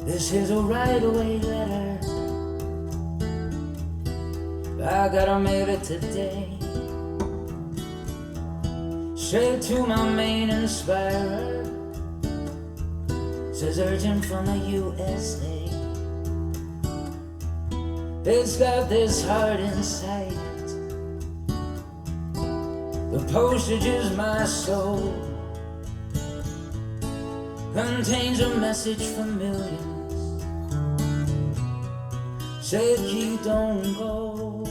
This is a right-away letter. I gotta mail it today, straight to my main inspirer. Says urgent from the USA. It's got this heart in sight. The postage is my soul. Contains a message for millions. Say, keep, don't go.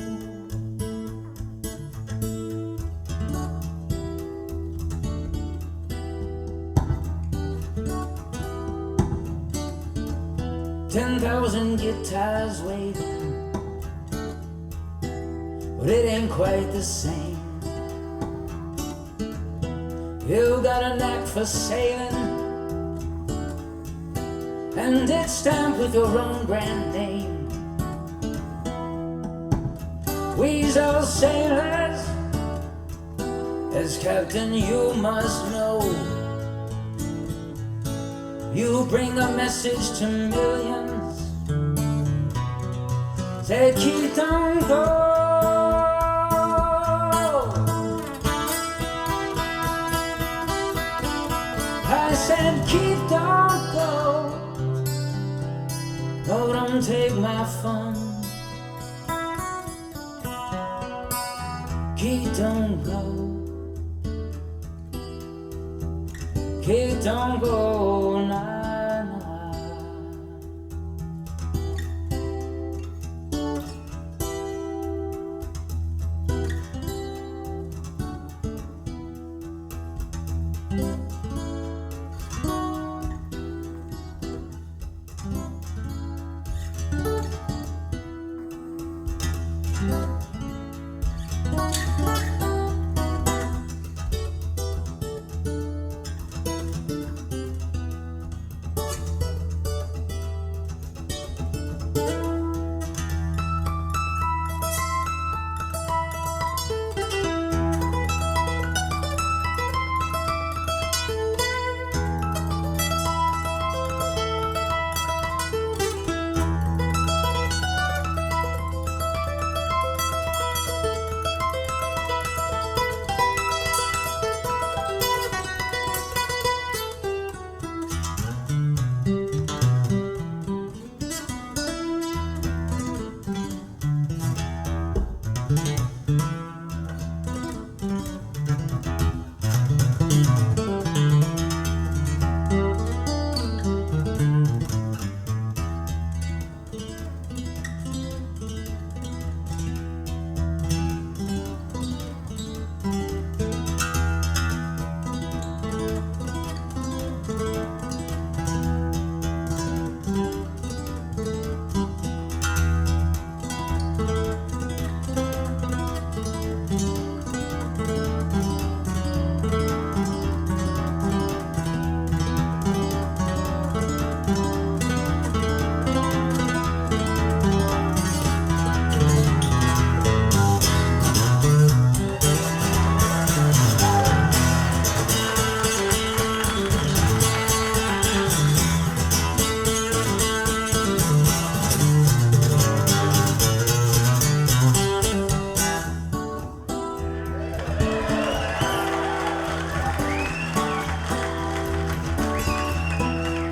$10,000 guitars waiting, but it ain't quite the same. You got a knack for sailing, and it's stamped with your own brand name. We's all sailors, as captain you must know. You bring a message to millions. Say, keep, don't go. I said, keep, don't go. No, don't take my fun. Keep, don't go. Keep, don't go, nah, nah.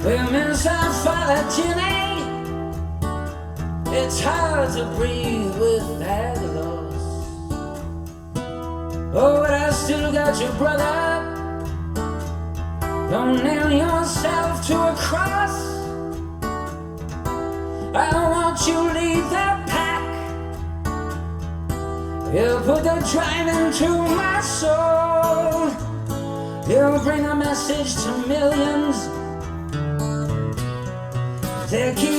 Women's apology. It's hard to breathe with that loss. Oh, but I still got you, brother. Don't nail yourself to a cross. I want you to lead the pack. You put the drive into my soul. You bring a message to millions. They keep